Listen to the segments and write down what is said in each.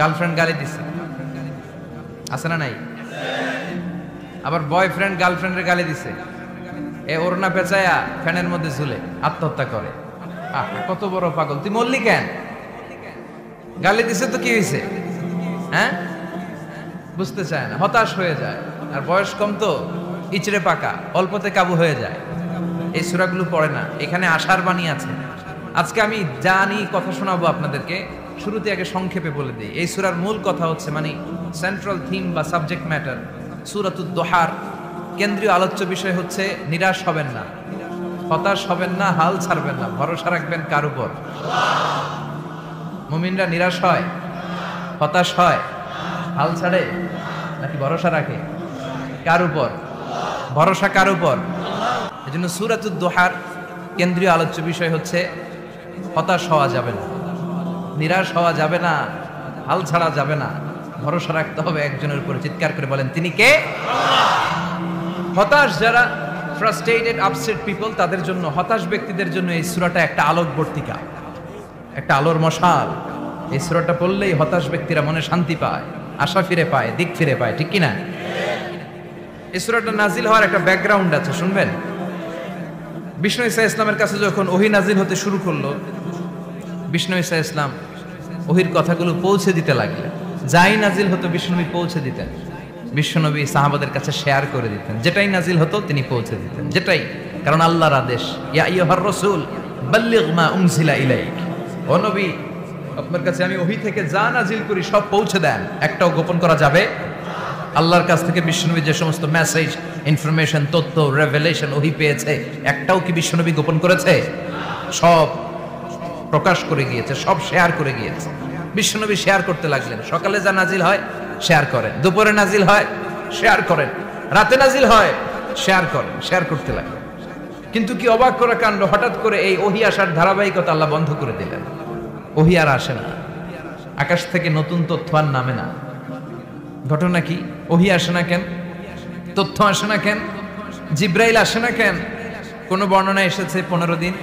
Girlfriend গালি দিছে, আছে না নাই? আবার বয়ফ্রেন্ড গার্লফ্রেন্ডের গালি দিছে, এ ওড়না পেঁচায়া ফ্যানের মধ্যে ঝুলে আত্মহত্যা করে। কত বড় পাগল তুই, মরলি কেন? গালি দিছে তো কি হয়েছে? হ্যাঁ, বুঝতে চায় না, হতাশ হয়ে যায়। আর বয়স কম তো, ইচড়ে পাকা, অল্পতে কাবু হয়ে যায়। এই সূরাগুলো পড়ে না, এখানে আশার বাণী আছে। আজকে আমি জানি কথা শোনাবো আপনাদেরকে, শুরুতে আগে সংক্ষেপে বলে দিই। এই সূরার মূল কথা হচ্ছে, মানে সেন্ট্রাল থিম বা সাবজেক্ট ম্যাটার সূরাতুদ দোহার কেন্দ্রীয় আলোচ্য বিষয় হচ্ছে নিরাশ হবেন না, হতাশ হবেন না, হাল ছাড়বেন না, ভরসা রাখবেন কার উপর? মুমিনরা নিরাশ হয়, হতাশ হয়, হাল ছাড়ে নাকি ভরসা রাখে? কার উপর? ভরসা কার উপর? এজন্য সূরাতুদ দোহার কেন্দ্রীয় আলোচ্য বিষয় হচ্ছে হতাশ হওয়া যাবে না, নিরাশ হওয়া যাবে না, হাল ছাড়া যাবে না, ভরসা রাখতে হবে একজনের উপর। চিৎকার করে বলেন, তিনি কে? হতাশ যারা, ফ্রাস্ট্রেটেড আপসেট পিপল, তাদের জন্য, হতাশ ব্যক্তিদের জন্য এই সূরাটা একটা আলোকবর্তিকা, একটা আলোর মশাল। এই সূরাটা পড়লেই হতাশ ব্যক্তিরা মনে শান্তি পায়, আশা ফিরে পায়, দিক ফিরে পায়, ঠিক কিনা? এই সূরাটা নাজিল হওয়ার একটা ব্যাকগ্রাউন্ড আছে, শুনবেন। বিষ্ণু ঈসা ইসলামের কাছে যখন ওহী নাজিল হতে শুরু করলো, বিষ্ণু ঈসা ইসলাম ওহীর কথাগুলো পৌঁছে দিতে লাগলেন। যাই নাজিল হতো বিষ্ণুনবী পৌঁছে দিতেন, বিশ্বনবী সাহাবাদের কাছে শেয়ার করে দিতেন। যেটাই নাজিল হতো তিনি পৌঁছে দিতেন, যেটাই, কারণ আল্লাহর আদেশ, ইয়া আইয়ুহার রাসূল বাল্লিগ মা উনজিলা ইলাইক, ও নবী আপনার কাছে আমি ওহী থেকে যা নাজিল করি সব পৌঁছে দেন, একটাও গোপন করা যাবে। আল্লাহর কাছ থেকে বিশ্বনবী যে সমস্ত মেসেজ, ইনফরমেশন, তথ্য, রেভেলেশন ওহী পেয়েছে, একটাও কি বিশ্বনবী গোপন করেছে? সব প্রকাশ করে গিয়েছে, সব শেয়ার করে গিয়েছে। বিশ্বনবী শেয়ার করতে লাগলেন। সকালে যা নাজিল হয় শেয়ার করেন, দুপুরে নাজিল হয় শেয়ার করেন, রাতে নাজিল হয় শেয়ার করেন, শেয়ার করতে লাগলেন। কিন্তু কি অবাক করা কাণ্ড, হঠাৎ করে এই ওহী আসার ধারাবাহিকতা আল্লাহ বন্ধ করে দিলেন। ওহী আর আসে না, আকাশ থেকে নতুন তথ্য আর নামে না। ঘটনা কি? ওহী আসে না কেন? তথ্য আসে না কেন? জিব্রাইল আসে না কেন? কোন বর্ণনা এসেছে 15 দিন,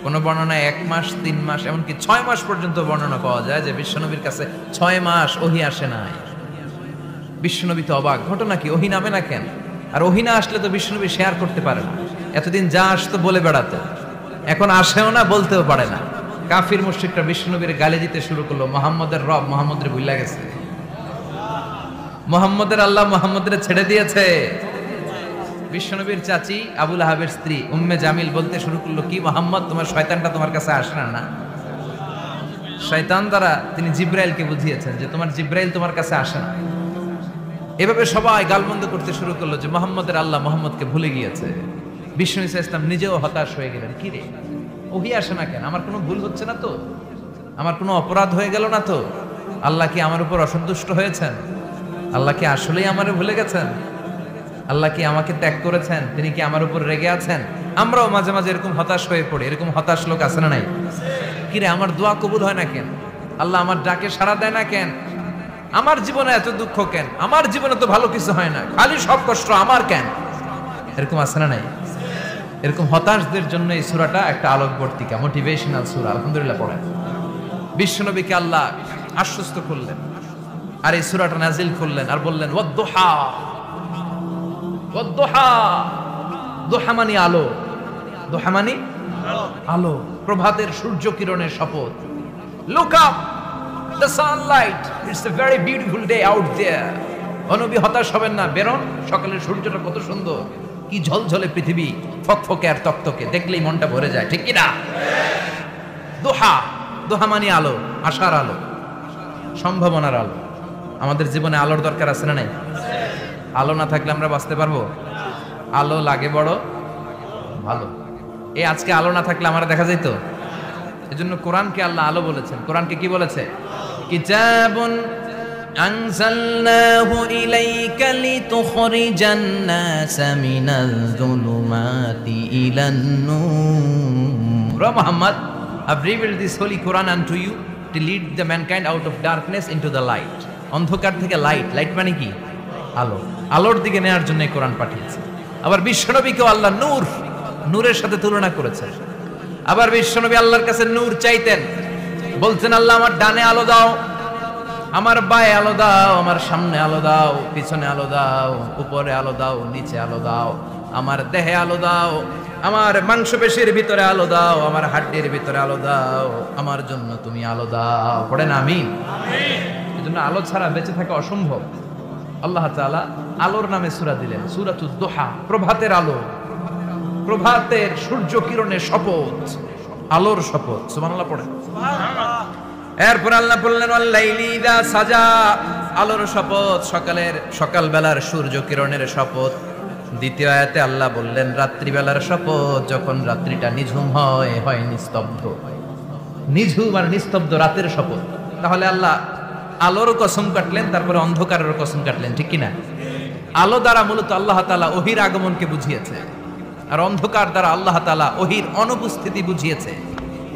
কোন বর্ণনায় 1 মাস, 3 মাস, এমনকি 6 মাস পর্যন্ত বর্ণনা পাওয়া যায় যে বিশ্বনবীর কাছে 6 মাস ওহী আসে নাই। বিশ্বনবী তো অবাক, ঘটনা কি? ওহী নামে না কেন? আর ওহী না আসলে তো বিশ্বনবী শেয়ার করতে পারে না। এতদিন যা আসতো বলে বেড়াতো, এখন আসেও না, বলতেও পারে না। কাফির মুশরিকরা বিশ্বনবীর গালি দিতে শুরু করলো, মুহাম্মদের রব মুহাম্মদের ভুলে গেছে, মুহাম্মদের আল্লাহ মুহাম্মদের ছেড়ে দিয়েছে। বিশ্বনবীর চাচি আবু লাহাবের স্ত্রী উম্মে জামিল বলতে শুরু করলো, কি মুহাম্মদ, তোমার শয়তানটা তোমার কাছে আসে না? শয়তান দ্বারা তিনি জিব্রাইলকে বুঝিয়েছেন যে তোমার জিব্রাইল তোমার কাছে আসে না। এভাবে সবাই গালমন্দ করতে শুরু করলো যে মুহাম্মদের আল্লাহ মুহাম্মদকে ভুলে গিয়েছে। বিষ্ণু ঈসা ইসলাম নিজেও হতাশ হয়ে গেলেন, কি রে ওহী আসে না কেন? আমার কোনো ভুল হচ্ছে না তো? আমার কোনো অপরাধ হয়ে গেল না তো? আল্লাহ কি আমার উপর অসন্তুষ্ট হয়েছেন? আল্লাহ কি আসলেই আমারে ভুলে গেছেন? আল্লাহ কি আমাকে ত্যাগ করেছেন? তিনি কি আমার উপর রেগে আছেন? আমরাও মাঝে মাঝে এরকম হতাশ হয়ে পড়ি। এরকম হতাশ লোক আছে না নাই? কিরে আমার দোয়া কবুল হয় না কেন? আল্লাহ আমার ডাকে সাড়া দেয় না কেন? আমার জীবনে এত দুঃখ কেন? আমার জীবনে তো ভালো কিছু হয় না, খালি সব কষ্ট আমার কেন? এরকম আছে না নাই? এরকম হতাশদের জন্য এই সূরাটা একটা আলোকবর্তিকা, মোটিভেশনাল সূরা। আলহামদুলিল্লাহ পড়েন। বিশ্বনবীকে আল্লাহ আশ্বস্ত করলেন আর এই সূরাটা নাজিল করলেন আর বললেন, ওয়াদ-দুহা, ওয়াদ-দুহা, দুহা মানে আলো, দুহা মানে আলো, প্রভাতের সূর্য কিরণের শপথ। Look up, the sunlight, it's a very beautiful day out there. ও নবী হতাশ হবেন না, বেরোন, সকালের সূর্যটা কত সুন্দর, কি ঝলঝলে পৃথিবী, ফকফকে আর তকতকে, দেখলেই মনটা ভরে যায়, ঠিক কি না? দুহা, দুহা মানে আলো, আশার আলো, সম্ভাবনার আলো। আমাদের জীবনে আলোর দরকার আছে না নাই? আলো না থাকলে আমরা বাঁচতে পারবো? আলো লাগে বড় ভালো। এই আজকে আলো না থাকলে আমরা দেখা যেত। এজন্য কোরআনকে আল্লাহ আলো বলেছেন। কোরআনকে কি বলেছে? কিতাবুন আনজালনাহু ইলাইকা লিতুখরিজান NASA Minaj যুলুমাতি ইলান Noor. O Muhammad, I've revealed this holy Quran unto you to lead the mankind out of darkness into the light. অন্ধকার থেকে লাইট, লাইট মানে কি? আলো, আলোর দিকে নেওয়ার জন্য কোরআন পাঠিয়েছে। আবার বিশ্বনবীকেও আল্লাহ নূর, নূরের সাথে তুলনা করেছেন। আবার বিশ্বনবী আল্লাহর কাছে নূর চাইতেন, বলতেন আল্লাহ আমার ডানে আলো দাও, আমার বায়ে আলো দাও, আমার সামনে আলো দাও, পিছনে আলো দাও, উপরে আলো দাও, নিচে আলো দাও, আমার দেহে আলো দাও, আমার মাংসপেশির ভিতরে আলো দাও, আমার হাড্ডির ভিতরে আলো দাও, আমার জন্য তুমি আলো দাও। পড়েন আমিন। এজন্য আলো ছাড়া বেঁচে থাকা অসম্ভব। আল্লাহ তাআলা আলোর নামে সূরা দিলেন, সূরাতুদ দুহা, প্রভাতের আলো, প্রভাতের সূর্য কিরণের শপথ, আলোর শপথ। সুবহানাল্লাহ পড়েন। এরপর আল্লাহ বললেন ওয়াল লাইলি ইযা সাজা, আলোর শপথ, সকালবেলার সূর্য কিরণের শপথ। দ্বিতীয় আয়াতে আল্লাহ বললেন রাত্রিবেলার শপথ, যখন রাত্রিটা নিঝুম হয় নিস্তব্ধ, নিঝুম আর নিস্তব্ধ রাতের শপথ। তাহলে আল্লাহ আলোর কসম কাটলেন, তারপরে অন্ধকারের কসম কাটলেন, ঠিক কিনা? আলো দ্বারা মূলত আল্লাহ তাআলা ওহীর আগমনকে বুঝিয়েছে, আর অন্ধকার দ্বারা আল্লাহ তাআলা ওহীর অনুপস্থিতি বুঝিয়েছে।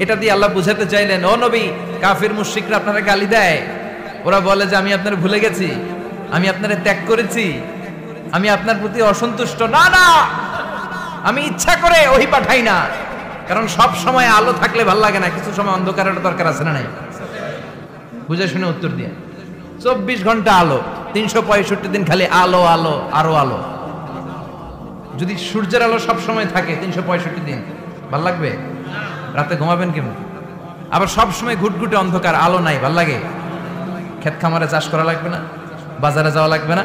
এটা দিয়ে আল্লাহ বুঝাতে চাইলেন, ও নবী, কাফির মুশরিকরা আপনারা গালি দেয়, ওরা বলে যে আমি আপনার ভুলে গেছি, আমি আপনারে ত্যাগ করেছি, আমি আপনার প্রতি অসন্তুষ্ট। না না, আমি ইচ্ছা করে ওহী পাঠাই না, কারণ সব সময় আলো থাকলে ভালো লাগে না, কিছু সময় অন্ধকারের দরকার আছে না নাই? বুঝে শুনে উত্তর দিয়ে। 24 ঘন্টা আলো, 365 দিন খালি আলো আলো আরো আলো। যদি সূর্যের আলো সব সময় থাকে 365 দিন, ভাল লাগবে? রাতে ঘুমাবেন কেমন? আবার সব সময় ঘুটঘুটে অন্ধকার, আলো নাই, ভাল লাগে? ক্ষেত খামারে চাষ করা লাগবে না, বাজারে যাওয়া লাগবে না।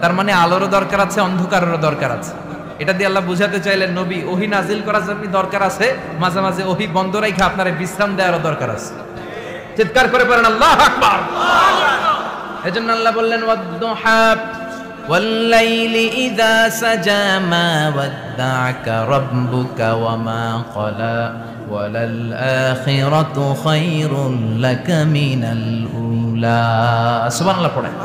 তার মানে আলোরও দরকার আছে, অন্ধকারেরও দরকার আছে। এটা দিয়ে আল্লাহ বুঝাতে চাইলেন, নবী, ওহী নাজিল করার জন্য দরকার আছে, মাঝে মাঝে ওহী বন্ধ রাখা আপনার বিশ্রাম দেওয়ারও দরকার আছে। চিৎকার করে বলেন আল্লাহু আকবার। এজন্য আল্লাহ বললেন ওয়াদ-দুহা ওয়াল লাইলি ইযা সাজা মা ওয়াদ্দা'আকা রাব্বুকা ওয়া মা ক্বালা ওয়ালাল আখিরাতু খায়রুল লাকা মিনাল উলা। সুবহানাল্লাহ পড়েন।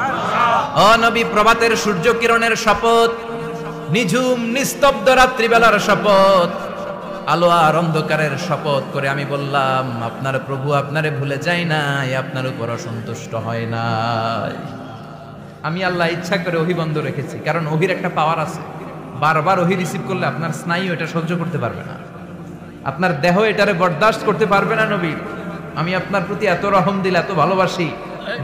ও নবী, প্রভাতের সূর্য কিরণের শপথ, নিঝুম নিস্তব্ধ রাত্রিবেলার শপথ, আলো আর অন্ধকারের শপথ করে আমি বললাম, আপনার প্রভু আপনারে ভুলে যায় নাই, আপনার উপর অসন্তুষ্ট হয় নাই। আমি আল্লাহ ইচ্ছা করে ওহী বন্ধ রেখেছি, কারণ ওহীর একটা পাওয়ার আছে। বারবার ওহী রিসিভ করলে আপনার স্নায়ু এটা সহ্য করতে পারবে না, আপনার দেহ এটারে বরদাস্ত করতে পারবে না। নবী, আমি আপনার প্রতি এত রহম দিল, এত ভালোবাসি,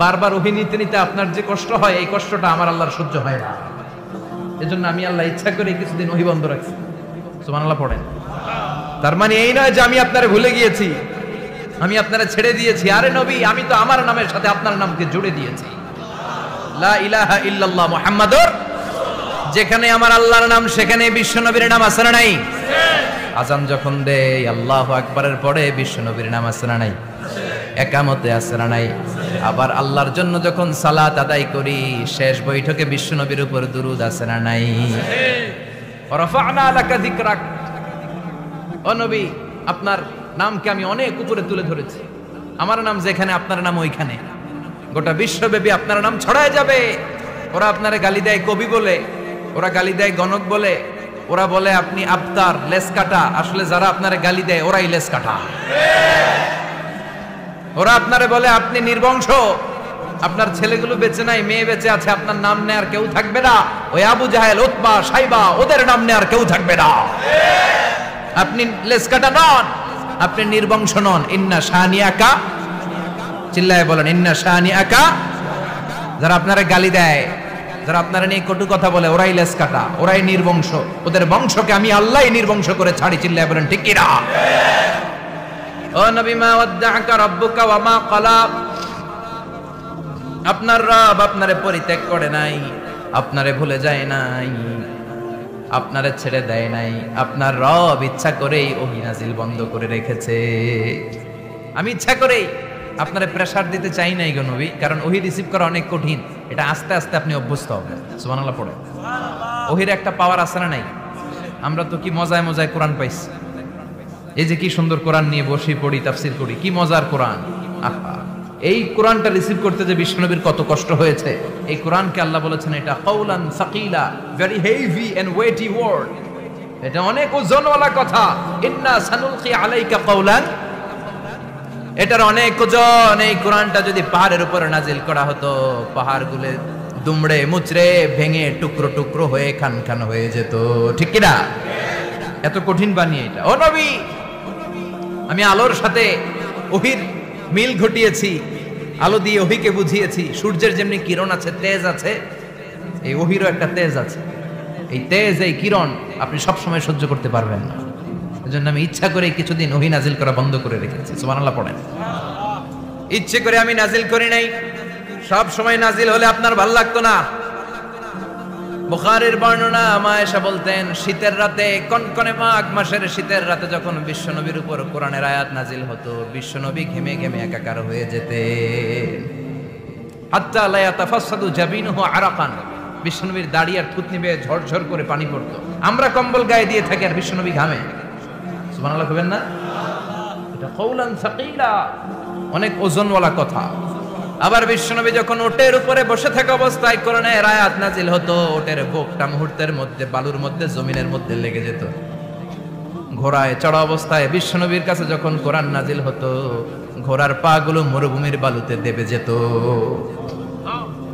বারবার ওহী নিতে নিতে আপনার যে কষ্ট হয়, এই কষ্টটা আমার আল্লাহর সহ্য হয় না। এজন্য আমি আল্লাহ ইচ্ছা করে কিছুদিন ওহী বন্ধ রাখছি। সুবহানাল্লাহ পড়েন। তার মানে এই নয় যে আমি আপনারে ভুলে গিয়েছি, আমি আপনারে ছেড়ে দিয়েছি। আরে নবী, আমি তো আমার নামের সাথে আপনার নামকে জুড়ে দিয়েছি। লা ইলাহা ইল্লাল্লাহ মুহাম্মাদুর, যেখানে আমার আল্লাহর নাম সেখানে বিশ্ব নবীর নাম আছে না নাই? আযান যখন দেই আল্লাহু আকবারের পরে বিশ্ব নবীর নাম আছে না নাই? একামতে আছে না নাই? আবার আল্লাহর জন্য যখন সালাত আদায় করি, শেষ বৈঠকে বিশ্ব নবীর উপর দুরূদ আছে না নাই? রাফা'না লাকা যিকরাক, ও নবী, আপনার নামকে আমি অনেক উপরে তুলে ধরেছি। আমার নাম যেখানে, আপনার নাম ওইখানে, গোটা বিশ্বব্যাপী আপনার নাম ছড়ায় যাবে। ওরা আপনারে গালি দেয় কবি বলে, ওরা গালি দেয় গণক বলে, ওরা বলে আপনি আবতার, লেস কাটা। আসলে যারা আপনারে গালি দেয় ওরাই লেস কাটা। ওরা আপনারে বলে আপনি নির্বংশ, আপনার ছেলেগুলো বেঁচে নাই, মেয়ে বেঁচে আছে, আপনার নাম নেয়ার কেউ থাকবে না। ওই আবু জাহেল, উতবা, সাইবা, ওদের নাম নেয়ার কেউ থাকবে না। আপনি লেস কাটা নন, আপনি নির্বংশ নন। ইন্না শানিয়াকা, চিল্লায় বলেন ইন্না শানিয়াকা। যারা আপনারা গালি দেয়, যারা আপনারা নিয়ে কটু কথা বলে, ওরাই লেস কাটা, ওরাই নির্বংশ। ওদের বংশকে আমি আল্লাহই নির্বংশ করে ছাড়ি। চিল্লায় বলেন ঠিক কিনা? ও নবী, মা ওয়াদ্দা'আকা রাব্বুকা ওয়া মা ক্বালা, আপনার রব আপনারে পরিত্যাগ করে নাই, আপনারে ভুলে যায় নাই, আপনারে ছেড়ে দেয় নাই। আপনার রব ইচ্ছা করেই ওহী নাজিল বন্ধ করে রেখেছে। আমি ইচ্ছা করেই আপনারে প্রেসার দিতে চাই নাই গো নবী, কারণ ওহী রিসিভ করা অনেক কঠিন। এটা আস্তে আস্তে আপনি অভ্যস্ত হবেন। সুবহানাল্লাহ পড়ে। ওহীর একটা পাওয়ার আছে না নাই? আমরা তো কি মজায় মজায় কোরআন পাইছি। এই যে কি সুন্দর কোরআন নিয়ে বসে পড়ি, তাফসীর করি, কি মজার কোরআন। আহা, এই কোরআনটা রিসিভ করতে যে বিশ্বনবীর কত কষ্ট হয়েছে। এই কোরআনকে আল্লাহ বলেছেন এটা কাওলান সাকিলা, very heavy and weighty word, এটা অনেক ওজনওয়ালা কথা। ইন্না সানুলকি আলাইকা কাওলান, এটার অনেক ওজন। এই কোরআনটা যদি পাহাড়ের উপরে নাজিল করা হতো, পাহাড়গুলো দুমড়ে মুচড়ে ভেঙে টুকরো টুকরো হয়ে খান খান হয়ে যেত, ঠিক কিনা? এত কঠিন বানিয়ে এটা। ও নবী, আমি আলোর সাথে ওহীর মিল ঘটিয়েছি, আলো দিয়ে ওহীকে বুঝিয়েছি সূর্যের যেমনি কিরণ আছে, তেজ আছে, এই ওহীরও একটা তেজ আছে। এই তেজ, এই কিরণ আপনি সব সময় সহ্য করতে পারবেন না। এজন্য আমি ইচ্ছা করে কিছুদিন ওহী নাজিল করা বন্ধ করে রেখেছি। সুবহানাল্লাহ পড়েন। ইচ্ছে করে আমি নাজিল করি নাই। সব সময় নাজিল হলে আপনার ভালো লাগতো না। বুখারীর বর্ণনা, মা আয়েশা বলতেন শীতের রাতে, কনকনে মাঘ মাসের শীতের রাতে যখন বিশ্বনবীর উপর কোরআনের আয়াত নাজিল হতো, বিশ্বনবী ঘেমে ঘেমে একাকার হয়ে যেতেন। হাত্তা লা ইয়াতাফাসসাদু জাবিনুহু আরাকান, বিশ্বনবীর দাড়ি আর থুতনি বেয়ে ঝরঝর করে পানি পড়তো। আমরা কম্বল গায়ে দিয়ে থাকি আর বিশ্বনবী ঘামে। সুবহানাল্লাহ কইবেন না? এটা কওলান সাকিলা, অনেক ওজনওয়ালা কথা। আবার বিশ্বনবী যখন ওটের উপরে বসে থাকা অবস্থায় কোরআনের আয়াত নাজিল হতো, ওটের বুকটা মুহূর্তের মধ্যে বালুর মধ্যে, জমিনের মধ্যে লেগে যেত। ঘোড়ায় চড়া অবস্থায় বিশ্বনবীর কাছে যখন কোরআন নাজিল হতো, ঘোড়ার পা গুলো মরুভূমির বালুতে দেবে যেত।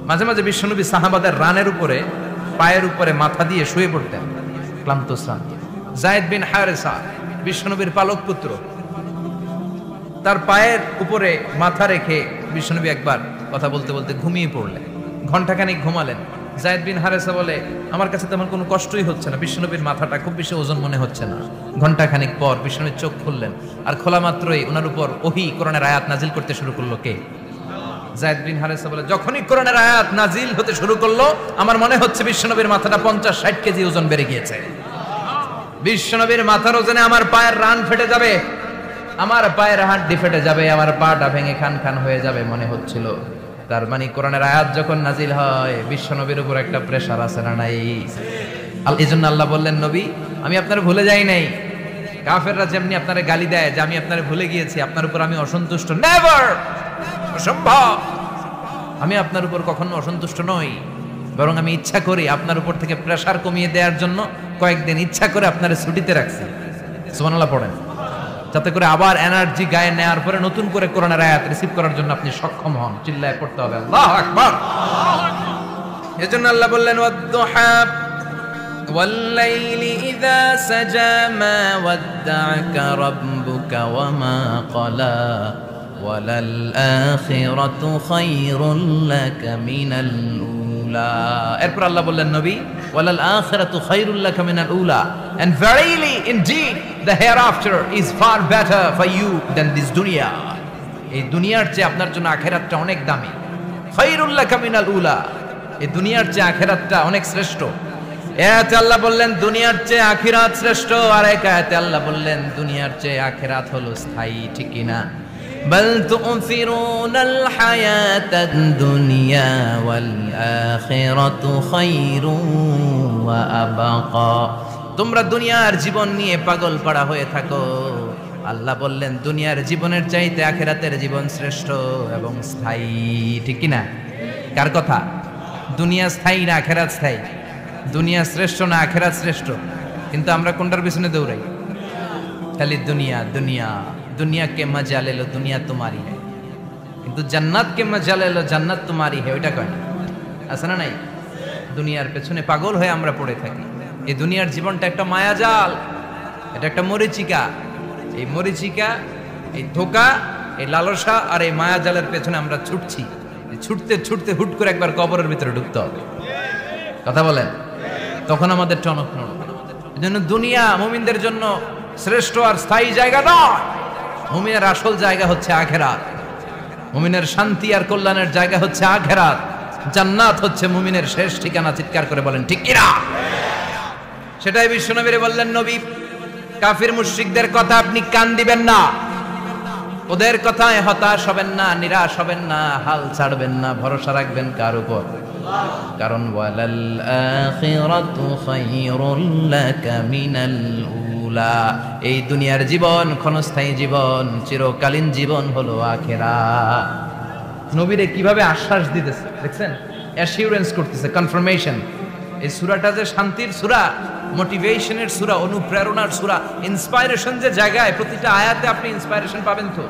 মাঝে মাঝে বিশ্বনবী সাহাবাদের রানের উপরে, পায়ের উপরে মাথা দিয়ে শুয়ে পড়তেন, ক্লান্ত শ্রান্ত। যায়েদ বিন হারেসা, বিশ্বনবীর পালক পুত্র, তার পায়ের উপরে মাথা রেখে বিশ্বনবী একবার কথা বলতে বলতে ঘুমিয়ে পড়লেন। ঘন্টাখানিক ঘুমালেন। যায়েদ বিন হারেসা বলে, আমার কাছে তেমন কোনো কষ্টই হচ্ছে না, বিশ্বনবীর মাথাটা খুব বেশি ওজন মনে হচ্ছে না। ঘন্টাখানিক পর বিশ্বনবীর চোখ খুললেন, আর খোলা মাত্রই ওনার উপর ওহী কোরআনের আয়াত নাজিল করতে শুরু করলো। কে? যায়েদ বিন হারেসা বলে, যখনই কোরআনের আয়াত নাজিল হতে শুরু করলো, আমার মনে হচ্ছে বিশ্বনবীর মাথাটা 50-60 কেজি ওজন বেড়ে গিয়েছে। বিশ্বনবীর মাথার ওজনে আমার পায়ের রান ফেটে যাবে, আমার পায়ের হাড্ডি ফেটে যাবে, আমার পাটা ভেঙে খান খান হয়ে যাবে মনে হচ্ছিল। তার মানে কোরআনের আয়াত যখন নাজিল হয়, বিশ্বনবীর উপর একটা প্রেসার আছে না নাই? এই জন্য আল্লাহ বললেন, নবী আমি আপনার ভুলে যাই নাই। কাফেররা যেমনি আপনারে গালি দেয় যে আমি আপনারে ভুলে গিয়েছি, আপনার উপর আমি অসন্তুষ্ট, নেভার, অসম্ভব। আমি আপনার উপর কখনো অসন্তুষ্ট নই, বরং আমি ইচ্ছা করি আপনার উপর থেকে প্রেসার কমিয়ে দেওয়ার জন্য কয়েকদিন ইচ্ছা করে আপনারে ছুটিতে রাখছি। সুবহানাল্লাহ পড়েন, যাতে করে আবার এনার্জি গায়ে নেওয়ার পরে নতুন করে কোরআনের আয়াত রিসিভ করার জন্য আপনি সক্ষম হন। চিল্লায় পড়তে হবে আল্লাহু আকবার। এজন্য আল্লাহ বললেন, ওয়াদ-দুহা ওয়াল-লাইলি ইযা সাজা মা ওয়াদ্দা'আকা রাব্বুকা ওয়া মা ক্বালা ওয়ালাল আখিরাতু খায়রুল লাকা মিনাল উলা। এরপর আল্লাহ বললেন, নবী ওয়ালাল আখিরাতু খায়রুল লাকা মিনাল উলা, and verily indeed the hereafter is far better for you than this dunya. এই দুনিয়ার চেয়ে আপনার জন্য আখিরাতটা অনেক দামি। খায়রুল লাকা মিনাল উলা, এই দুনিয়ার চেয়ে আখিরাতটা অনেক শ্রেষ্ঠ। এতে আল্লাহ বললেন দুনিয়ার চেয়ে আখিরাত শ্রেষ্ঠ, আর এক আয়াতে আল্লাহ বললেন দুনিয়ার চেয়ে আখিরাত হলো স্থায়ী। ঠিক কি না? বাল তু'থিরুনাল হায়াতাদ দুনিয়া ওয়াল আখিরাতু খায়রুন ওয়া আবকা। তোমরা দুনিয়ার জীবন নিয়ে পাগল পাড়া হয়ে থাকো। আল্লাহ বললেন দুনিয়ার জীবনের চাইতে আখিরাতের জীবন শ্রেষ্ঠ এবং স্থায়ী। ঠিক কি না? কার কথা? দুনিয়া স্থায়ী না আখিরাত স্থায়ী? দুনিয়া শ্রেষ্ঠ না আখিরাত শ্রেষ্ঠ? কিন্তু আমরা কোনটার পিছনে দৌড়াই? খালি দুনিয়া দুনিয়া। दुनिया के मजा ले लो, दुनिया तुम्हारी है, কিন্তু জান্নাত কে মজা লে লো, জান্নাত তোমারি है। ওইটা কয় না? আছে না নাই? দুনিয়ার পেছনে পাগল হয়ে আমরা পড়ে থাকি। এই দুনিয়ার জীবনটা একটা মায়াজাল, এটা একটা মরিচিকা। এই মরিচিকা, এই ধোঁকা, এই লালসা আর এই মায়াজালের পেছনে আমরা ছুটছি। ছুটতে ছুটতে হুট করে একবার কবরের ভিতরে ঢুকতে হবে। কথা বলেন, তখন আমাদের টনক নড়বে। এজন্য দুনিয়া মুমিনদের জন্য শ্রেষ্ঠ আর স্থায়ী জায়গা নয়। মুমিনের আসল জায়গা হচ্ছে আখিরাত। মুমিনের শান্তি আর কল্যাণের জায়গা হচ্ছে আখিরাত। জান্নাত হচ্ছে মুমিনের শেষ ঠিকানা। চিৎকার করে বলেন ঠিক কিনা? সেটাই বিশ্বনবী বললেন, নবী কাফির মুশরিকদের কথা আপনি কান দিবেন না, ওদের কথায় হতাশ হবেন না, নিরাশ হবেন না, হাল ছাড়বেন না, ভরসা রাখবেন কার উপর? কারণ ওয়ালাল আখিরাতু খায়রুল লাকা মিনাল উলা। এই দুনিয়ার জীবন ক্ষণস্থায়ী জীবন, চিরকালীন জীবন হলো আখিরাত। নবীরে কিভাবে আশ্বাস দিতেছে দেখছেন? অ্যাসিউরেন্স করতেছে, কনফার্মেশন। এই সূরাটা যে শান্তির সূরা, মোটিভেশনের সূরা, অনুপ্রেরণার সূরা, ইন্সপাইরেশন যে জায়গায়, প্রতিটা আয়াতে আপনি ইন্সপাইরেশন পাবেন। তো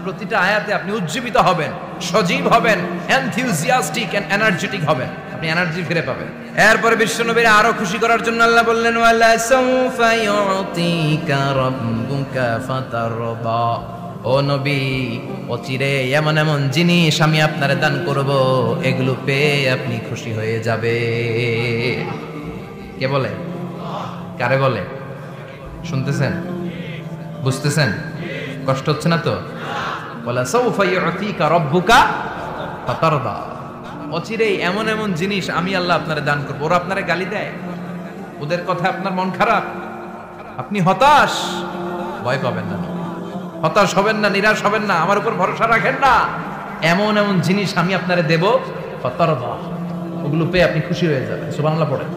প্রতিটা আয়াতে আপনি উজ্জীবিত হবেন, সজীব হবেন, এনথিউজিয়াস্টিক এন্ড এনার্জেটিক হবেন, আপনি এনার্জি ফিরে পাবেন। এরপরে বিশ্বনবীর আরো খুশি করার জন্য আল্লাহ বললেন, ওয়ালা সাউফা ইউতিকা রাব্বুকা ফাতারদা। ও নবী, অচিরে এমন এমন জিনিস আমি আপনারে দান করব, এগুলো পেয়ে আপনি খুশি হয়ে যাবে। কে বলে? কারে বলে? শুনতেছেন? বুঝতেছেন? কষ্ট হচ্ছে না তো? বলা সাউফা ইউতিকা রাব্বুকা ফাতারদা, অচিরেই এমন এমন জিনিস আমি আল্লাহ আপনারে দান করব। ওরা আপনারে গালি দেয়, ওদের কথা আপনার মন খারাপ, আপনি হতাশ, ভয় পাবেন না, হতাশ হবেন না, নিরাশ হবেন না, আমার উপর ভরসা রাখেন না। এমন এমন জিনিস আমি আপনারে দেব, ফাতারদা, ওগুলো পেয়ে আপনি খুশি হয়ে যাবেন। সুবহানাল্লাহ পড়েন।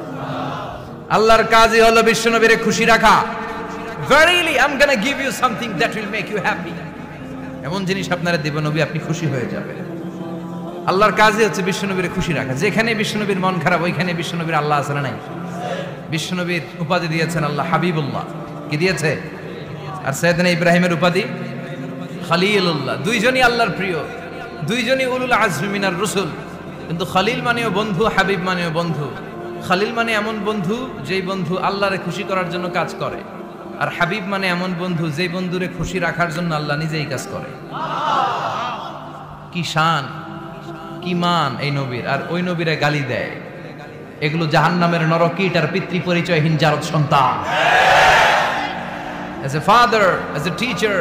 আল্লাহর কাজই হলো বিশ্বনবীরে খুশি রাখা। Verily I'm gonna give you something that will make you happy. এমন জিনিস আপনারা দেব নবী, আপনি খুশি হয়ে যাবেন। আল্লাহর কাজই হচ্ছে বিশ্বনবীরে খুশি রাখা। যেখানে বিশ্বনবীর মন খারাপ, ওইখানে বিশ্বনবীর আল্লাহ আছে না নাই? বিশ্বনবীর উপাধি দিয়েছেন আল্লাহ হাবিবুল্লাহ, কি দিয়েছে? আর সাইয়েদনা ইব্রাহিমের উপাধি খলিলুল্লাহ। দুইজনই আল্লাহর প্রিয়, দুইজনই উলুল আজমি মিনার রাসূল। কিন্তু খলিল মানেও বন্ধু, হাবিব মানেও বন্ধু। খলিল মানে এমন বন্ধু যেই বন্ধু আল্লাহরে খুশি করার জন্য কাজ করে, আর হাবিব মানে এমন বন্ধু যেই বন্ধুরে খুশি রাখার জন্য আল্লাহ নিজেই কাজ করে। কি শান, কি মান এই নবীর! আর ওই নবীরে গালি দেয়, এগুলো জাহান্নামের নরকীট আর পিতৃ পরিচয়হীন জারদ সন্তান। As a father, as a teacher,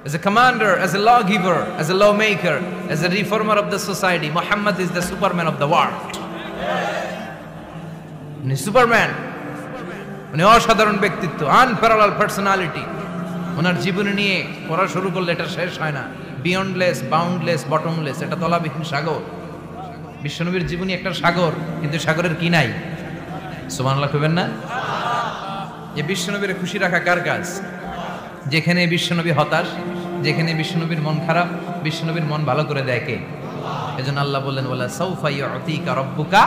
as a commander, as a lawgiver, as a lawmaker, as a reformer of the society, Muhammad is the Superman of the world. উনি সুপারম্যান, উনি অসাধারণ ব্যক্তিত্ব, আনপ্যারালাল পার্সোনালিটি। ওনার জীবনী নিয়ে পড়া শুরু করলে এটা শেষ হয় না। বিয়ন্ডলেস, বাউন্ডলেস, বটমলেস, এটা তলাবিহীন সাগর। বিশ্বনবীর জীবনী একটা সাগর, কিন্তু সাগরের কি নাই? সুবহানাল্লাহ কইবেন না? যে বিশ্বনবীর খুশি রাখা কার কাজ? যেখানে বিশ্বনবী হতাশ, যেখানে বিশ্বনবীর মন খারাপ, বিশ্বনবীর মন ভালো করে দেয় কে? এজন্য আল্লাহ বললেন, ওয়ালা সাউফা ইউতিকা রাব্বুকা,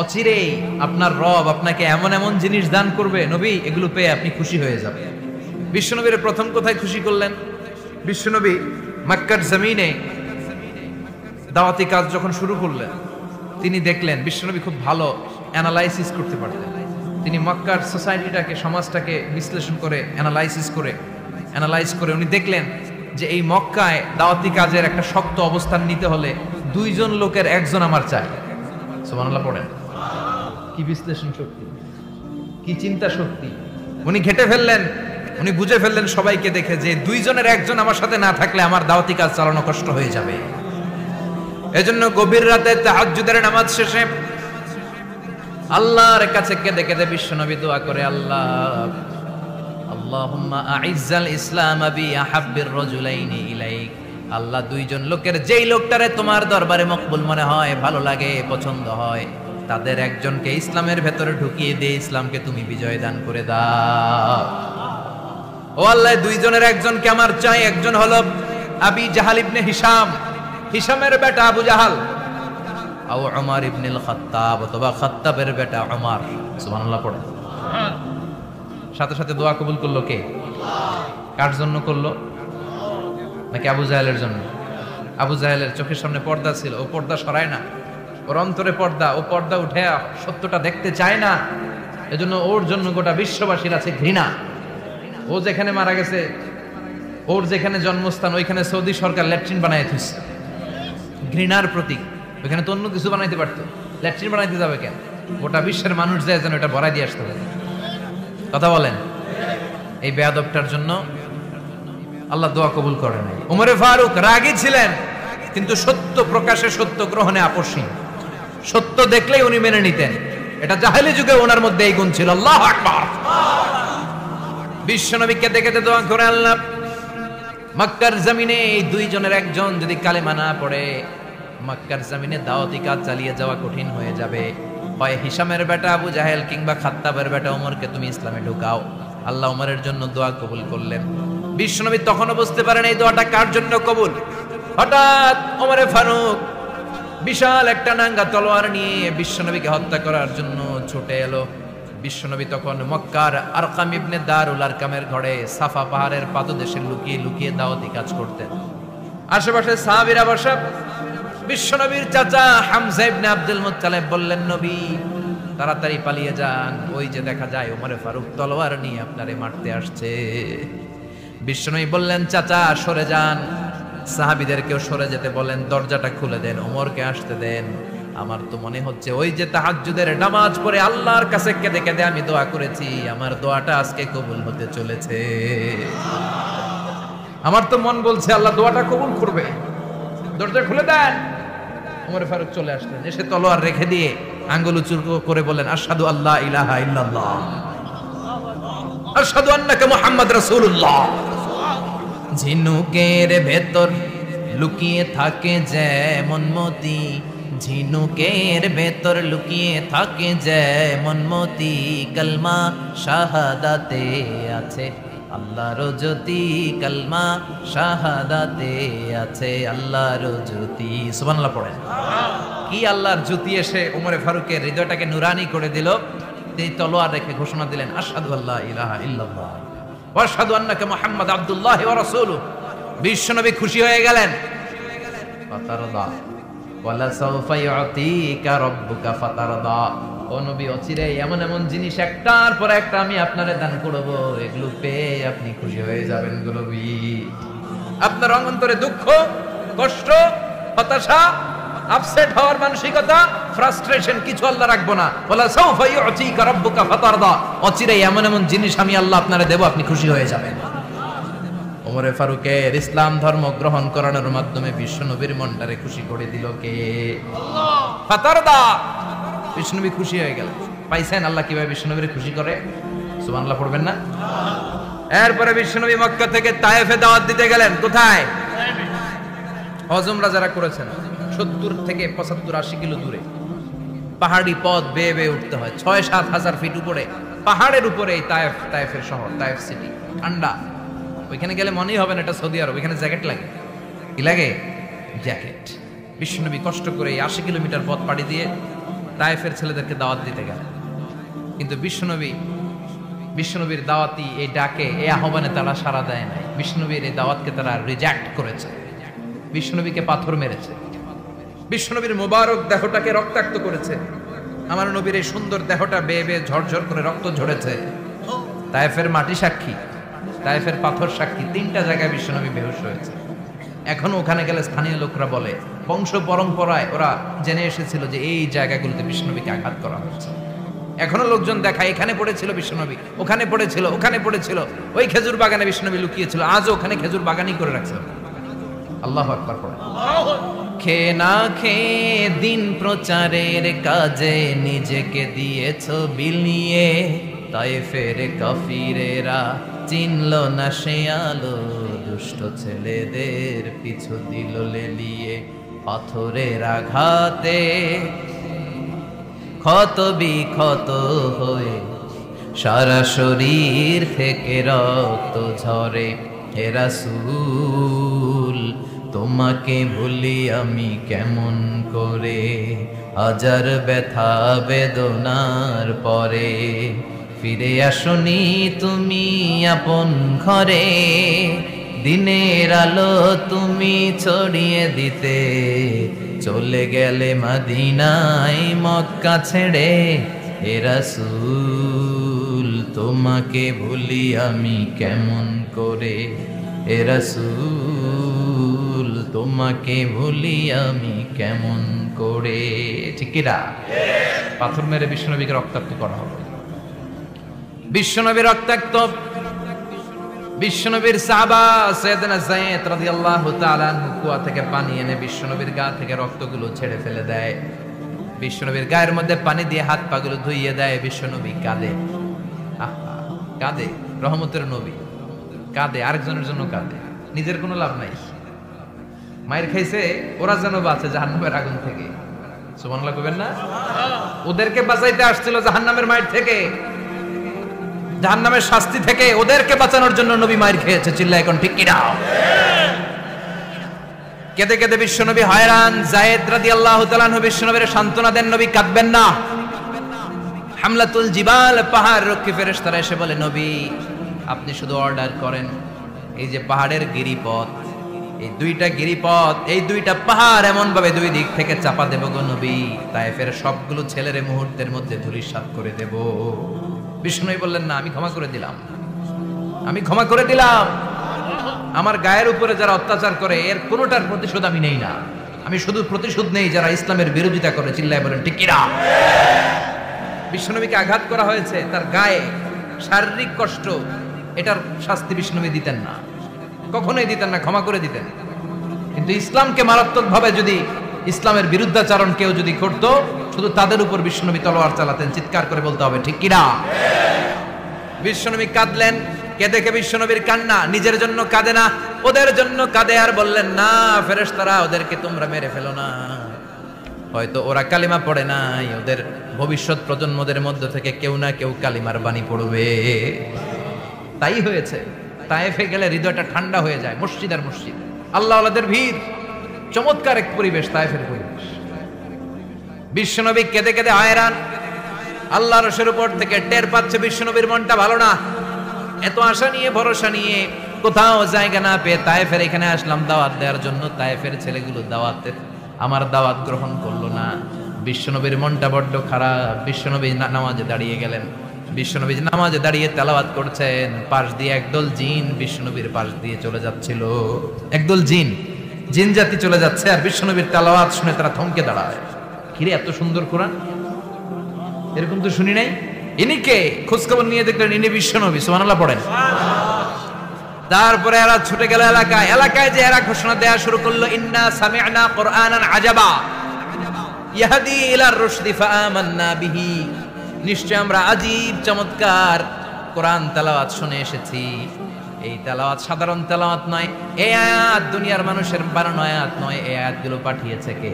অচিরেই আপনার রব আপনাকে এমন এমন জিনিস দান করবে নবী, এগুলো পেয়ে আপনি খুশি হয়ে যাবেন। বিশ্বনবীর প্রথম কোথায় খুশি করলেন? বিশ্বনবী মক্কার জমিনে দাওয়াতি কাজ যখন শুরু করলেন, তিনি দেখলেন বিশ্বনবী খুব ভালো অ্যানালাইসিস করতে পারতেন। তিনি মক্কার সোসাইটিটাকে, সমাজটাকে বিশ্লেষণ করে অ্যানালাইজ করে উনি দেখলেন যে এই মক্কায় দাওয়াতি কাজের একটা শক্ত অবস্থান নিতে হলে দুইজন লোকের একজন আমার চাই। সুবহানাল্লাহ পড়েন। কি বিশ্লেষণ শক্তি, কি চিন্তা শক্তি! উনি ঘেটে ফেললেন, উনি বুঝে ফেললেন সবাইকে দেখে যে দুইজনের একজন আমার সাথে না থাকলে আমার দাওয়াতি কাজ চালানো কষ্ট হয়ে যাবে। এজন্য গভীর রাতে তাহাজ্জুদের নামাজ শেষে আল্লাহর কাছে কেঁদে কেঁদে বিশ্বনবী দোয়া করে, আল্লাহ আল্লাহুম্মা আইজ্জাল ইসলাম বি আহাব্বির রাজুলাইনি ইলাইক। আল্লাহ, দুইজন লোকের যেই লোকটারে তোমার দরবারে মকবুল মনে হয়, ভালো লাগে, পছন্দ হয়, তাদের একজনকে ইসলামের ভেতরে ঢুকিয়ে দিয়ে ইসলামকে তুমি বিজয় দান করে দাও। ও আল্লাহ, দুইজনের একজনকে আমার চাই। একজন হলো আবি জাহাল ইবনে হিশাম, হিশামের বেটা আবু জাহাল, আও উমর ইবনুল খাত্তাব, অথবা খাত্তাবের বেটা উমর। সুবহানাল্লাহ পড়ে। সাথে সাথে দোয়া কবুল করলো কে? কার জন্য করলো? নাকি আবু জাহেলের জন্য? আবু জাহেলের চোখের সামনে পর্দা ছিল, ও পর্দা সরায় না, ওর অন্তরে পর্দা, ও পর্দা উঠে সত্যটা দেখতে চায় না। এজন্য ওর জন্য গোটা বিশ্ববাসীর আছে ঘৃণা। ও যেখানে মারা গেছে, ওর যেখানে জন্মস্থান, ওইখানে সৌদি সরকার ল্যাট্রিন বানায় দিচ্ছে, ঘৃণার প্রতীক। ওইখানে তো অন্য কিছু বানাইতে পারতো, ল্যাট্রিন বানাইতে যাবে কেন? গোটা বিশ্বের মানুষ যায় যেন এটা ভরাই দিয়ে আসতে পারে। কথা বলেন। এই বেয়াদবটার জন্য আল্লাহ দোয়া কবুল করে নাই। উমরে ফারুক রাগী ছিলেন, কিন্তু সত্য প্রকাশে, সত্য গ্রহণে আপোষহীন। সত্য দেখলেই উনি মেনে নিতেন। এটা জাহেলি যুগে ওনার মধ্যে এই গুণ ছিল। আল্লাহু আকবার। বিশ্বনবী কেঁদে কেঁদে দোয়া করে, আল্লাহ, মক্কার জমিনে এই দুইজনের একজন যদি কালেমা না পড়ে, মক্কার জমিনে দাওয়াতি কাজ চালিয়ে যাওয়া কঠিন হয়ে যাবে। হয় হিশামের বেটা আবু জাহেল কিংবা খাত্তাবের বেটা ওমরকে তুমি ইসলামে ঢুকাও। আল্লাহ ওমরের জন্য দোয়া কবুল করলেন। বিশ্বনবী তখনও বুঝতে পারেন এই দোয়াটা কার জন্য কবুল। হঠাৎ ওমরে ফারুক বিশাল একটা নাঙ্গা তলোয়ার নিয়ে বিশ্বনবীকে হত্যা করার জন্য ছুটে এলো। বিশ্বনবী তখন মক্কার আরকাম ইবনে দারুল আরকামের ঘরে সাফা পাহাড়ের পাদদেশে লুকিয়ে লুকিয়ে দাওয়াতি কাজ করতেন। আশেপাশে সাহাবীরা বসা। বিশ্বনবীর চাচা হামজা ইবনে আব্দুল মুত্তালিব বললেন, নবী তাড়াতাড়ি পালিয়ে যান, ওই যে দেখা যায় ওমরে ফারুক তলোয়ার নিয়ে আপনারে মারতে আসছে। বিশ্বনবী বললেন, চাচা সরে যান। সাহাবীদেরকেও সরে যেতে বলেন, দরজাটা খুলে দেন, ওমরকে আসতে দেন। আমার তো মনে হচ্ছে ওই যে তাহাজ্জুদের নামাজ পড়ে আল্লাহর কাছে কেঁদে কেঁদে আমি দোয়া করেছি, আমার দোয়াটা আজকে কবুল হতে চলেছে। আমার তো মন বলছে আল্লাহ দোয়াটা কবুল করবে। দরজা খুলে দেন। ওমর ফারুক চলে আসলেন, এসে তলোয়ার রেখে দিয়ে আঙ্গুল উঁচু করে বলেন, আশহাদু আল্লা ইলাহা ইল্লাল্লাহ, আশহাদু আন্নাকা মুহাম্মদ রাসূলুল্লাহ। ঝিনুকের ভেতর লুকিয়ে থাকে যেমন মতি, ঝিনুকের ভেতর লুকিয়ে থাকে যেমন মতি, কালমা শাহাদাতে আছে আল্লাহর জ্যোতি, কালমা শাহাদাতে আছে আল্লাহর জ্যোতি। সুবহানাল্লাহ পড়েন। কি আল্লাহর জ্যোতি এসে ওমরে ফারুকের হৃদয়টাকে নুরানি করে দিল। তিনি তলোয়ার রেখে ঘোষণা দিলেন, আশহাদু আল্লা ইলাহা ইল্লাল্লাহ ওয়া আশহাদু আন্নাকা মুহাম্মাদ আবদুল্লাহ ওয়া রাসূলুহু। বিশ্বনবী খুশি হয়ে গেলেন। ফাতারদা ওয়ালা সাওফা ইউতিকা রাব্বুকা ফাতারদা। ও নবী, অচিরে এমন এমন জিনিস একটার পর একটা আমি আপনারে দান করব, এগুলো পেয়ে আপনি খুশি হয়ে যাবেন গো নবী। আপনার অন্তরে দুঃখ, কষ্ট, হতাশা, আপসেট হওয়ার মানসিকতা, ফ্রাস্ট্রেশন কিছু আল্লাহ রাখবো না। ওয়ালা সাওফা ইউতিকা রাব্বুকা ফাতারদা। অচিরে এমন এমন জিনিস আমি আল্লাহ আপনারে দেব, আপনি খুশি হয়ে যাবেন। ওমরে ফারুকের ইসলাম ধর্ম গ্রহণ করানোর মাধ্যমে বিশ্বনবীর মনটারে খুশি করে দিল কে? আল্লাহ। ফাতারদা। বিশ্বনবী খুশি হয়ে গেল। পাইছেন আল্লাহ কিভাবে বিশ্বনবীরে খুশি করে? সুবহানাল্লাহ পড়বেন না? এরপরে বিশ্বনবী মক্কা থেকে তায়েফে দাওয়াত দিতে গেলেন। কোথায়? হজ উমরা যারা করেছেন 70 থেকে 75 80 কিলো দূরে পাহাড়ি পথ বেয়ে বেয়ে উঠতে হয়, 6-7 হাজার ফিট উপরে পাহাড়ের উপরে এই তায়েফের শহর, তায়েফ সিটি। ঠান্ডা, ওইখানে গেলে মনেই হবে না এটা সৌদি আরব। এখানে জ্যাকেট লাগে। কি লাগে? জ্যাকেট। বিশ্বনবী কষ্ট করে 80 কিলোমিটার পথ পাড়ি দিয়ে তায়েফের ছেলেদেরকে দাওয়াত দিতে গেলেন। কিন্তু বিশ্বনবীর দাওয়াতি এই ডাকে, এই আহ্বানে তারা সাড়া দেয় নাই। বিশ্বনবীর এই দাওয়াতকে তারা রিজেক্ট করেছে। বিশ্বনবীকে পাথর মেরেছে। বিশ্বনবীর মোবারক দেহটাকে রক্তাক্ত করেছে। আমার নবীর এই সুন্দর দেহটা বেয়ে বেয়ে ঝরঝর করে রক্ত ঝরেছে। তায়েফের মাটি সাক্ষী, তায়েফের পাথর সাক্ষী। 3টা জায়গায় বিশ্বনবী বেহুশ হয়েছে। এখনো ওখানে গেলে স্থানীয় লোকরা বলে, বংশ পরম্পরায় ওরা জেনে এসেছিল যে এই জায়গাগুলোতে বিশ্বনবীকে আঘাত করা হচ্ছে। এখনো লোকজন দেখায়, এখানে পড়েছিল বিশ্বনবী, ওখানে পড়েছিল, ওখানে পড়েছিল, ওই খেজুর বাগানে বিশ্বনবী লুকিয়েছিল, আজও ওখানে খেজুর বাগানই করে রাখছে। আল্লাহু আকবার পড়ে। খেয়ে না খেয়ে দিন প্রচারের কাজে নিজেকে দিয়েছো বিলিয়ে, তায়েফের কাফিরেরা চিনল না সে আলো, দুষ্ট ছেলেদের পিছু দিল লেলিয়ে। পাথরের আঘাতে ক্ষত বিক্ষত হয়ে সারা শরীর থেকে রক্ত ঝরে। হে রাসূল, তোমাকে ভুলি আমি কেমন করে, হাজার ব্যথা বেদনার পরে ফিরে আসনি তুমি আপন ঘরে। দিনের আলো তুমি ছড়িয়ে দিতে চলে গেলে মদিনায় মক্কা ছেড়ে। হে রাসূল, তোমাকে ভুলি আমি কেমন করে, হে রাসূল, তোমাকে ভুলি আমি কেমন করে। ঠিক কি না? পাথর মেরে বিশ্বনবীকে রক্তাক্ত করা হলো। বিশ্বনবী রক্তাক্ত। বিশ্বনবীর সাহাবা সাইয়েদনা যায়েদ রাদিয়াল্লাহু তাআলা আনহু কুয়া থেকে পানি এনে বিশ্বনবীর গা থেকে রক্তগুলো ছেড়ে ফেলে দেয়। বিশ্বনবীর গায়ের মধ্যে পানি দিয়ে হাত পাগুলো ধুইয়ে দেয়। বিশ্বনবী কাঁদে। আহা, কাঁদে। রহমতের নবী কাঁদে, আরেকজনের জন্য কাঁদে, নিজের কোনো লাভ নাই। মায়ের খাইছে, ওরা যেন বাঁচে জাহান্নামের আগুন থেকে। সুবহানাল্লাহ কইবেন না? ওদেরকে বাঁচাইতে আসছিল জাহান্নামের মায়ের থেকে, জাহান্নামের শাস্তি থেকে। ওদেরকে বাঁচানোর জন্য নবী মায়ের খেয়েছে। চিল্লায় এখন ঠিক কি না? কেঁদে কেঁদে বিশ্বনবী হয়রান। যায়েদ রাদিয়াল্লাহু তাআলা আনহু বিশ্বনবীর সান্ত্বনা দেন, নবী কাঁদবেন না। হামলাতুল জিবাল, পাহাড় রক্ষী ফেরেশতারা এসে বলে, নবী আপনি শুধু অর্ডার করেন, এই যে পাহাড়ের গিরিপথ, এই 2টা গিরিপথ, এই 2টা পাহাড় এমন ভাবে 2 দিক থেকে চাপা দেব গো নবী, তায়েফের সবগুলো ছেলেরে মুহূর্তের মধ্যে ধূলিসাৎ করে দেব। বিষ্ণুই বললেন, না, আমি ক্ষমা করে দিলাম, আমি ক্ষমা করে দিলাম। আমার গায়ের উপরে যারা অত্যাচার করে এর কোনোটার প্রতিশোধ আমি নেই না, আমি শুধু প্রতিশোধ নেই যারা ইসলামের বিরোধিতা করে। চিল্লায় বলেন ঠিক কিনা? বিশ্বনবীকে আঘাত করা হয়েছে, তার গায়ে শারীরিক কষ্ট, এটার শাস্তি বিশ্বনবী দিতেন না, কখনোই দিতেন না, ক্ষমা করে দিতেন। কিন্তু ইসলামকে মারাত্মকভাবে যদি ইসলামের বিরুদ্ধাচরণ কেউ যদি করত, শুধু তাদের উপর বিশ্বনবী তলোয়ার চালাতেন। চিৎকার করে বলতে হবে ঠিক কিনা? বিশ্বনবী কাঁদলেন। কে দেখে বিশ্বনবীর কান্না? নিজের জন্য কাঁদে না, ওদের জন্য কাঁদে। আর বললেন না ফেরেশতারা, ওদেরকে তোমরা মেরে ফেলো না, হয়তো ওরা কালিমা পড়ে নাই, ওদের ভবিষ্যৎ প্রজন্মদের মধ্য থেকে কেউ না কেউ কালিমার বাণী পড়বে। তাই হয়েছে। তায়েফে গেলে হৃদয়টা ঠান্ডা হয়ে যায়। মসজিদ আর মসজিদ, আল্লাহ আল্লাহদের ভিড়, চমৎকার এক পরিবেশ তায়েফের পরিবেশ। বিশ্বনবী কেঁদে কেঁদে হায়রান। আল্লাহর রসের উপর থেকে টের পাচ্ছে বিশ্বনবীর মনটা ভালো না। এত আশা নিয়ে ভরসা নিয়ে কোথাও জায়গা না পেয়ে তায়েফের এখানে আসলাম দাওয়াত দেওয়ার জন্য। তায়েফের ছেলেগুলো দাওয়াতের আমার দাওয়াত গ্রহণ করলো না। বিশ্বনবীর মনটা বড্ড খারাপ। বিশ্বনবী নামাজে দাঁড়িয়ে গেলেন। বিশ্বনবী নামাজে দাঁড়িয়ে তেলাওয়াত করছেন, পাশ দিয়ে একদল জিন বিশ্বনবীর পাশ দিয়ে চলে যাচ্ছিল। একদল জিন জাতি চলে যাচ্ছে, আর বিশ্বনবীর তেলাওয়াত শুনে তারা থমকে দাঁড়ায়। কিরে এত সুন্দর কোরআন, এরকম তো শুনি নাই। ইনি কে? খোঁজখবর নিয়ে দেখলেন ইনি বিশ্বনবী। সুবহানাল্লাহ পড়েন। তারপরে এরা ছুটে গেল এলাকায় যে এরা ঘোষণা দেয়া শুরু করলো, ইন্না সামি'না কুরআনান আজাবা ইয়াহদি ইলার রুশদি ফাআমান্না বিহি। নিশ্চয় আমরা আজীব চমৎকার কোরআন তেলাওয়াত শুনে এসেছি। এই তেলাওয়াত সাধারণ তেলাওয়াত নয়, এই আয়াত দুনিয়ার মানুষের বানানো আয়াত নয়। এই আয়াতগুলো পাঠিয়েছে কে?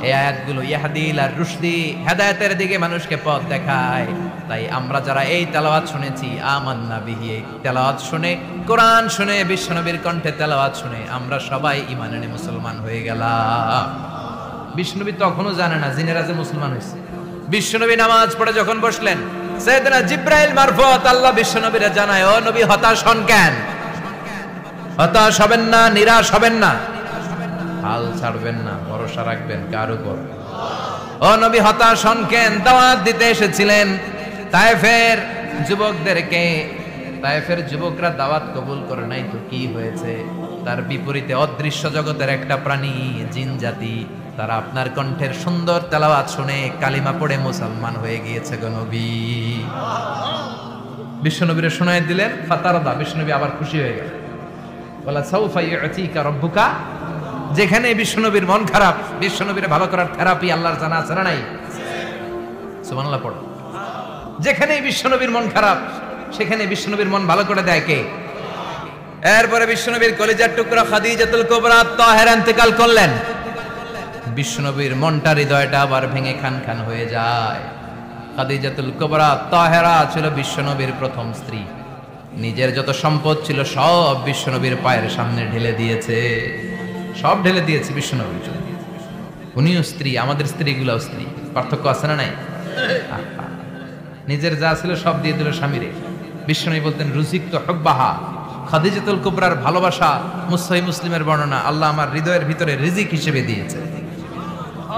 এই আয়াতগুলো ইয়াহদি ইলার রুশদি, হেদায়েতের দিকে মানুষকে পথ দেখায়। তাই আমরা যারা এই তেলাওয়াত শুনেছি, আমান্না বিহি, এই তেলাওয়াত শুনে, কোরআন শুনে, বিশ্বনবীর কণ্ঠে তেলাওয়াত শুনে আমরা সবাই ঈমান এনে মুসলমান হয়ে গেলাম। বিশ্বনবী তখনও জানে না জিনেরা যে মুসলমান হয়েছে। বিশ্বনবী নামাজ পড়ে যখন বসলেন, সাইয়েদনা জিবরাইল মারফত আল্লাহ বিশ্বনবীরে জানায়, ও নবী হতাশ হন কেন? হতাশ হবেন না, নিরাশ হবেন না, হাল ছাড়বেন না, ভরসা রাখবেন কার উপর? ও নবী হতাশ হন কেন? দাওয়াত দিতে এসেছিলেন তায়েফের যুবকদেরকে। তায়েফের যুবকরা দাওয়াত কবুল করে নাই তো কি হয়েছে? তার বিপরীতে অদৃশ্য জগতের একটা প্রাণী, জিন জাতি, তারা আপনার কণ্ঠের সুন্দর তেলাওয়াত শুনে কালিমা পড়ে মুসলমান হয়ে গিয়েছে গো নবী। বিশ্বনবীরে শোনায় দিলেন। ফাতারদা, বিশ্বনবী আবার খুশি হয়ে গেল। বলা সাউফা ইউতিকা রাব্বুকা। যেখানে বিশ্বনবীর মন খারাপ, বিশ্বনবীরে ভালো করার থেরাপি আল্লাহর জানা আছে না নাই? সুবহানাল্লাহ পড়ো। যেখানে বিশ্বনবীর মন খারাপ, সেখানে বিশ্বনবীর মন ভালো করে দেয় কে? এরপরে বিশ্বনবীর কলিজার টুকরা খাদিজাতুল কুবরা তাহেরা ইন্তেকাল করলেন। বিশ্বনবীর মনটা, হৃদয়টা আবার ভেঙে খান খান হয়ে যায়। খাদিজাতুল কুবরা তাহেরা ছিল বিশ্বনবীর প্রথম স্ত্রী। নিজের যত সম্পদ ছিল সব বিশ্বনবীর পায়ের সামনে ঢেলে দিয়েছে, সব ঢেলে দিয়েছে বিশ্বনবীর জন্য। উনিও স্ত্রী, আমাদের স্ত্রীগুলোও স্ত্রী। পার্থক্য আছে না নাই? নিজের যা ছিল সব দিয়ে দিল স্বামীরে। বিশ্বনবী বলতেন রুজিকতু হুব্বাহা। খাদিজাতুল কুবরার ভালোবাসা সহিহ মুসলিমের বর্ণনা, আল্লাহ আমার হৃদয়ের ভিতরে রিজিক হিসেবে দিয়েছে।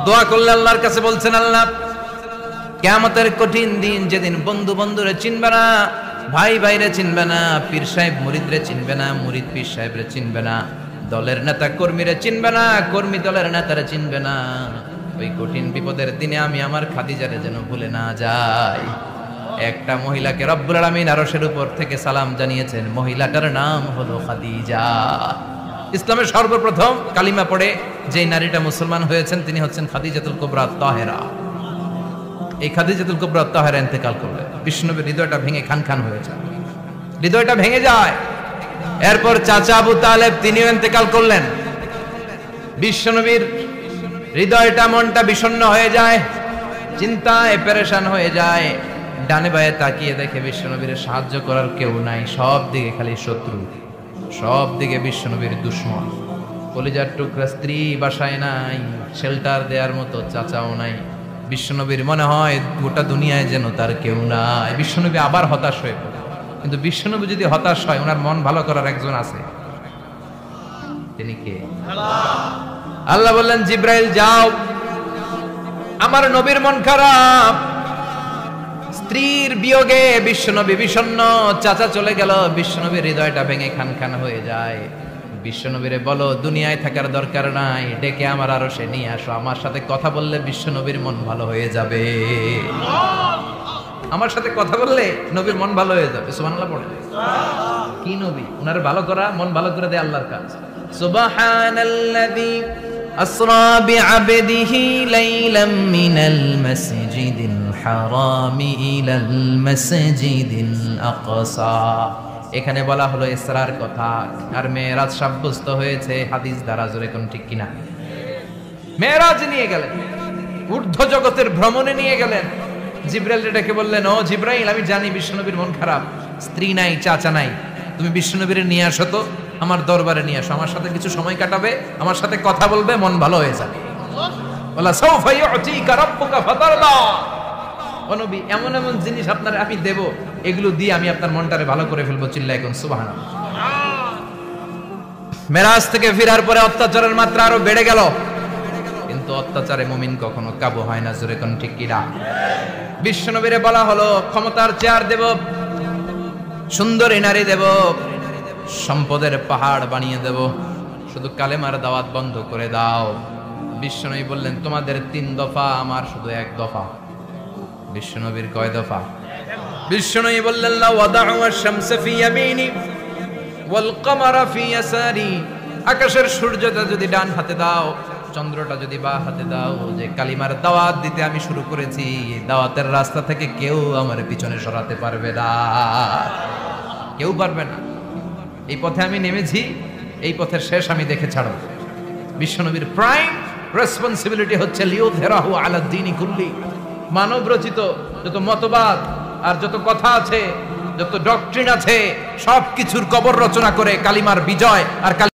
দোয়া করলে আল্লাহর কাছে বলছেন, আল্লাহ কিয়ামতের কঠিন দিন, যেদিন বন্ধু বন্ধুরে চিনবে না, ভাই ভাইরে চিনবে না, পীর সাহেব মুরিদরে চিনবে না, মুরিদ পীর সাহেবরে চিনবে না, দলের নেতা কর্মীরে চিনবে না, কর্মী দলের নেতারে চিনবে না, ওই কঠিন বিপদের দিনে আমি আমার খাদিজারে যেন ভুলে না যাই। একটা মহিলাকে রব্বুল আলামিন আরশের উপর থেকে সালাম জানিয়েছেন, মহিলাটার নাম হলো খাদিজা। ইসলামের সর্বপ্রথম কালিমা পড়ে যে নারীটা মুসলমান হয়েছেন তিনি হচ্ছেন খাদিজাতুল কুবরা তাহেরা। এই খাদিজাতুল কুবরা তাহেরা ইন্তেকাল করলেন। বিশ্বনবীর হৃদয়টা ভেঙে খান খান হয়ে যায়, হৃদয়টা ভেঙে যায়। এরপর চাচা আবু তালেব তিনিও ইন্তেকাল করলেন। বিশ্বনবীর হৃদয়টা, মনটা বিষণ্ণ হয়ে যায়, চিন্তায় পেরেশান হয়ে যায়। ডানে বায়ে তাকিয়ে দেখে বিশ্বনবীর সাহায্য করার কেউ নাই, সব দিকে খালি শত্রু, সব দিকে বিশ্বনবীর দুশ্মন। কলিজার টুকরা স্ত্রী বাসায় নাই, শেল্টার দেওয়ার মতো চাচাও নাই। বিশ্বনবীর মনে হয় গোটা দুনিয়ায় যেন তার কেউ নাই। বিশ্বনবী আবার হতাশ হয়ে পড়ে। কিন্তু বিশ্বনবী যদি হতাশ হয়, ওনার মন ভালো করার একজন আছে। তিনি কে? আল্লাহ বললেন, জিব্রাইল যাও, আমার নবীর মন খারাপ, স্ত্রীর বিয়োগে বিশ্বনবী বিষণ্ণ, চাচা চলে গেল, বিশ্বনবীর হৃদয়টা ভেঙে খান খান হয়ে যায়। বিশ্বনবীরে বলো দুনিয়ায় থাকার দরকার নাই, ডেকে আমার আরশে নিয়ে আসো, আমার সাথে কথা বললে বিশ্বনবীর মন ভালো হয়ে যাবে। আমার সাথে কথা বললে নবীর মন ভালো হয়ে যাবে। সুবহানাল্লাহ পড়ে। কি নবী, উনারে ভালো করা, মন ভালো করে দেয় আল্লাহর কাজ। সুবহানাল্লাযী আসরা বিআবদিহি লাইলাম মিনাল মাসজিদিল হারামি ইলাল মাসজিদিল আকসা। এখানে বলা হলো ইসরার কথা, আর মেরাজ সাব্যস্ত হয়েছে হাদিস দ্বারা। জোরে কোন ঠিক কিনা? মেরাজ নিয়ে গেলেন, ঊর্ধ্ব জগতের ভ্রমণে নিয়ে গেলেন। জিব্রাইল ডেকে বললেন, ও জিব্রাইল, আমি জানি বিশ্বনবীর মন খারাপ, স্ত্রী নাই, চাচা নাই, তুমি বিশ্বনবীর নিয়ে আসো তো, আমার দরবারে নিয়ে আসো, আমার সাথে কিছু সময় কাটাবে, আমার সাথে কথা বলবে, মন ভালো হয়ে যাবে। বলা সাউফা ইউতিকা রাব্বুকা ফাতারদা। ও নবী, এমন এমন জিনিস আপনার আমি দেব, এগুলো দিয়ে আমি আপনার মনটারে ভালো করে ফেলবো। চিল্লায় কোন সুবহানাল্লাহ। মেরাজ থেকে ফেরার পরে অত্যাচারের মাত্রা আরো বেড়ে গেল, কিন্তু অত্যাচারে মুমিন কখনো কাবু হয় না। জোরে কোন ঠিক কিনা? বিশ্বনবীরে বলা হলো ক্ষমতার চেয়ার দেব, সুন্দরী নারী দেব, সম্পদের পাহাড় বানিয়ে দেব, শুধু কালেমার দাওয়াত বন্ধ করে দাও। বিশ্বনবী বললেন, তোমাদের 3 দফা, আমার শুধু 1 দফা। বিশ্বনবীর কয় দফা? বিশ্বনবী বললেন, লা ওয়াদাউ আশ-শামসা ফি ইয়ামিনি ওয়াল কমারা ফি ইয়াসারি। আকাশের সূর্যটা যদি ডান হাতে দাও, চন্দ্রটা যদি বা হাতে দাও, যে কালিমার দাওয়াত দিতে আমি শুরু করেছি, দাওয়াতের রাস্তা থেকে কেউ আমার পিছনে সরাতে পারবে না, কেউ পারবে না। এই পথে আমি নেমেছি, এই পথের শেষ আমি দেখে ছাড়ব। বিশ্বনবীর প্রাইম রেসপন্সিবিলিটি হচ্ছে লিউযহিরাহু আলা দ্বীনি কুল্লি। মানব রচিত যত মতবাদ আর যত কথা আছে, যত ডক্ট্রিন আছে, সবকিছুর কবর রচনা করে কালিমার বিজয় আর